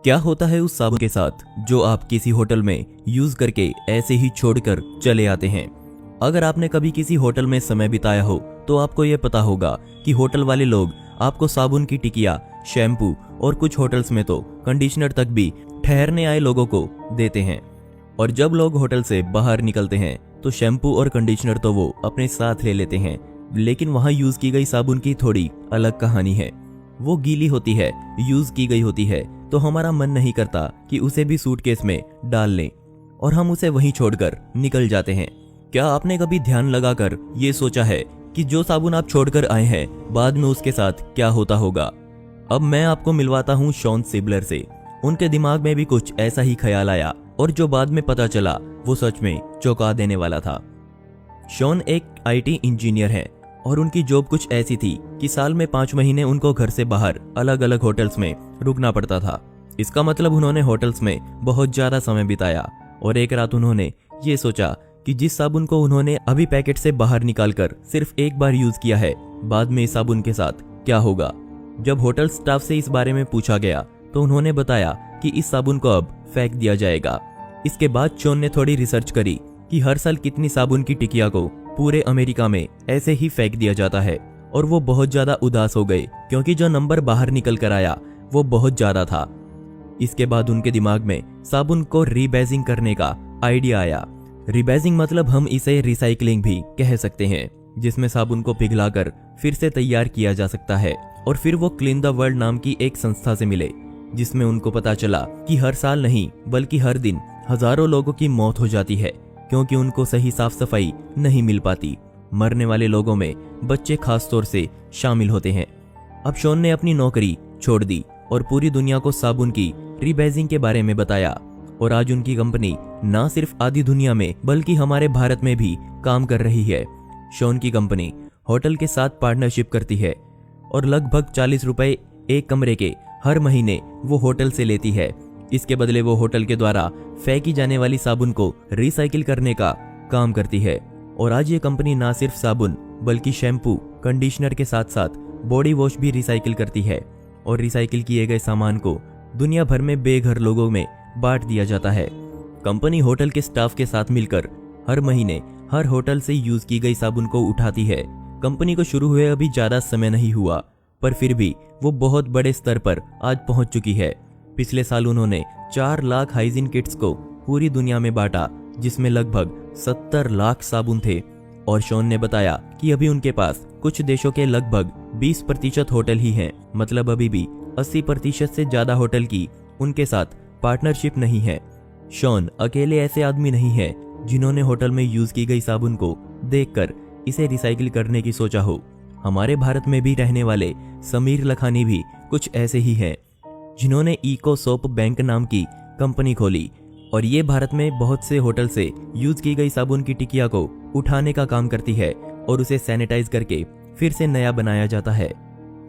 क्या होता है उस साबुन के साथ जो आप किसी होटल में यूज करके ऐसे ही छोड़कर चले आते हैं। अगर आपने कभी किसी होटल में समय बिताया हो तो आपको यह पता होगा कि होटल वाले लोग आपको साबुन की टिकिया, शैम्पू और कुछ होटल्स में तो कंडीशनर तक भी ठहरने आए लोगों को देते हैं। और जब लोग होटल से बाहर निकलते हैं तो शैम्पू और कंडीशनर तो वो अपने साथ ले लेते हैं, लेकिन वहां यूज की गई साबुन की थोड़ी अलग कहानी है। वो गीली होती है, यूज की गई होती है, तो हमारा मन नहीं करता कि उसे भी सूटकेस में डाल लें और हम उसे वहीं छोड़कर निकल जाते हैं। क्या आपने कभी ध्यान लगाकर ये सोचा है कि जो साबुन आप छोड़कर आए हैं बाद में उसके साथ क्या होता होगा? अब मैं आपको मिलवाता हूँ शॉन सिबलर से। उनके दिमाग में भी कुछ ऐसा ही ख्याल आया और जो बाद में पता चला वो सच में चौंका देने वाला था। शॉन एक IT इंजीनियर है और उनकी जॉब कुछ ऐसी थी कि साल में 5 महीने उनको घर से बाहर अलग अलग होटल्स में रुकना पड़ता था। इसका मतलब उन्होंने होटल्स में बहुत ज्यादा समय बिताया और एक रात उन्होंने ये सोचा कि जिस साबुन को उन्होंने अभी पैकेट से बाहर निकालकर सिर्फ एक बार यूज किया है, बाद में इस साबुन के साथ क्या होगा। जब होटल स्टाफ से इस बारे में पूछा गया तो उन्होंने बताया कि इस साबुन को अब फेंक दिया जाएगा। इसके बाद शॉन ने थोड़ी रिसर्च करी कि हर साल कितनी साबुन की टिकिया को पूरे अमेरिका में ऐसे ही फेंक दिया जाता है, और वो बहुत ज्यादा उदास हो गए क्योंकि जो नंबर बाहर निकल कर आया वो बहुत ज्यादा था। इसके बाद उनके दिमाग में साबुन को रीबैजिंग करने का आइडिया आया। रीबैजिंग मतलब हम इसे रिसाइकलिंग भी कह सकते हैं, जिसमें साबुन को पिघलाकर फिर से तैयार किया जा सकता है। और फिर वो क्लीन द वर्ल्ड नाम की एक संस्था से मिले, जिसमें उनको पता चला कि हर साल नहीं बल्कि हर दिन हजारों लोगों की मौत हो जाती है क्योंकि उनको सही साफ सफाई नहीं मिल पाती। मरने वाले लोगों में बच्चे खास तौर से शामिल होते हैं। अब शॉन ने अपनी नौकरी छोड़ दी और पूरी दुनिया को साबुन की रीबैजिंग के बारे में बताया, और आज उनकी कंपनी ना सिर्फ आधी दुनिया में बल्कि हमारे भारत में भी काम कर रही है। शॉन की कंपनी होटल के साथ पार्टनरशिप करती है और लगभग 40 रुपए एक कमरे के हर महीने वो होटल से लेती है। इसके बदले वो होटल के द्वारा फेंकी जाने वाली साबुन को रिसाइकिल करने का काम करती है। और आज ये कंपनी ना सिर्फ साबुन बल्कि शैम्पू, कंडीशनर के साथ साथ बॉडी वॉश भी रिसाइकिल करती है, और रिसाइकिल किए गए सामान को दुनिया भर में बेघर लोगों में बांट दिया जाता है। कंपनी होटल के स्टाफ के साथ मिलकर हर महीने हर होटल से यूज की गई साबुन को उठाती है। कंपनी को शुरू हुए अभी ज्यादा समय नहीं हुआ, पर फिर भी वो बहुत बड़े स्तर पर आज पहुंच चुकी है। पिछले साल उन्होंने 4 लाख हाइजीन किट्स को पूरी दुनिया में बांटा, जिसमें लगभग 70 लाख साबुन थे। और शॉन ने बताया कि अभी उनके पास कुछ देशों के लगभग 20% होटल ही हैं, मतलब अभी भी 80% से ज्यादा होटल की उनके साथ पार्टनरशिप नहीं है। शॉन अकेले ऐसे आदमी नहीं है जिन्होंने होटल में यूज की गई साबुन को देखकर इसे रिसाइकिल करने की सोचा हो। हमारे भारत में भी रहने वाले समीर लखानी भी कुछ ऐसे ही हैं, जिन्होंने इको सोप बैंक नाम की कंपनी खोली, और ये भारत में बहुत से होटल से यूज की गई साबुन की टिकिया को उठाने का काम करती है और उसे सैनिटाइज करके फिर से नया बनाया जाता है।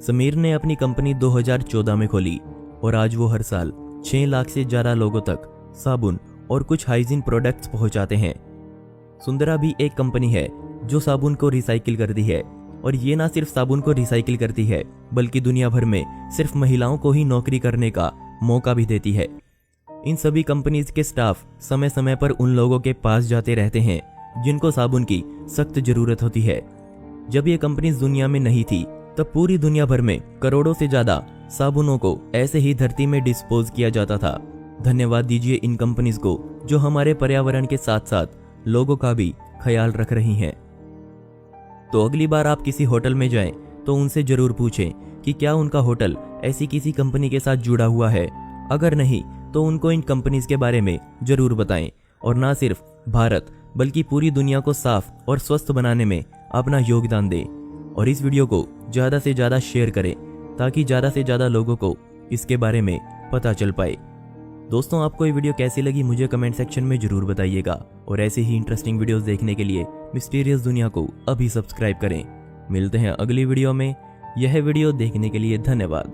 समीर ने अपनी कंपनी 2014 में खोली और आज वो हर साल 6 लाख से ज्यादा लोगों तक साबुन और कुछ हाइजीन प्रोडक्ट्स पहुंचाते हैं। सुंदरा भी एक कंपनी है जो साबुन को रिसाइकिल करती है, और ये ना सिर्फ साबुन को रिसाइकिल करती है बल्कि दुनिया भर में सिर्फ महिलाओं को ही नौकरी करने का मौका भी देती है। इन सभी कंपनीज के स्टाफ समय समय पर उन लोगों के पास जाते रहते हैं जिनको साबुन की सख्त जरूरत होती है। जब ये कंपनीज दुनिया में नहीं थी तब पूरी दुनिया भर में करोड़ों से ज्यादा साबुनों को ऐसे ही धरती में डिस्पोज किया जाता था। धन्यवाद दीजिए इन कंपनीज को जो हमारे पर्यावरण के साथ साथ लोगों का भी ख्याल रख रही हैं। तो अगली बार आप किसी होटल में जाएं तो उनसे जरूर पूछें कि क्या उनका होटल ऐसी किसी कंपनी के साथ जुड़ा हुआ है। अगर नहीं तो उनको इन कंपनीज के बारे में जरूर बताएं, और ना सिर्फ भारत बल्कि पूरी दुनिया को साफ और स्वस्थ बनाने में अपना योगदान दें। और इस वीडियो को ज़्यादा से ज़्यादा शेयर करें ताकि ज़्यादा से ज़्यादा लोगों को इसके बारे में पता चल पाए। दोस्तों, आपको ये वीडियो कैसी लगी मुझे कमेंट सेक्शन में जरूर बताइएगा, और ऐसे ही इंटरेस्टिंग वीडियोस देखने के लिए मिस्टीरियस दुनिया को अभी सब्सक्राइब करें। मिलते हैं अगली वीडियो में। यह वीडियो देखने के लिए धन्यवाद।